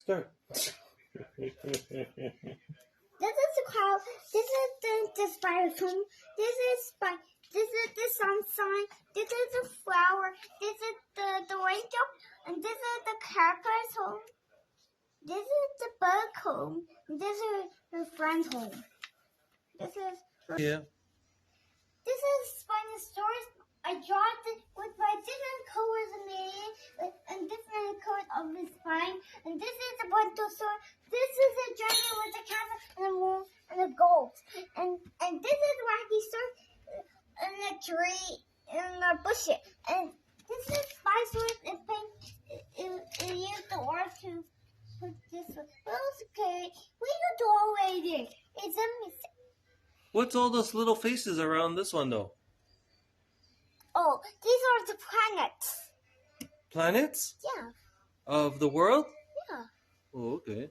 Start. This is the cloud. This is the spider's home. This is the sunshine. This is the flower. This is the raindrop, and this is the caterpillar's home. This is the bug home. And this is her friend's home. This is Yeah. This is Spinosaurus. I draw it with my different colors and different colors of the spine. And this is the Brontosaurus. This is a dragon with a cat and a moon and a gold. And this is Brachiosaurus in a tree in a bush. And this is Spinosaurus and it used the oar to put this one. Well, it's okay. We can do already. It's a mistake. What's all those little faces around this one, though? Oh, these are the planets. Planets? Yeah, Of the world? yeah. Oh, okay.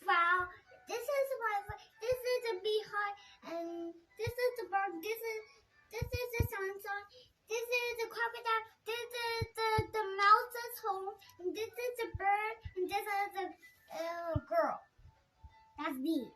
Wow, this is a beehive, and this is the bird. This is the sunshine. This is the crocodile. This is the mouse's home, and this is the bird, and this is the girl. That's me.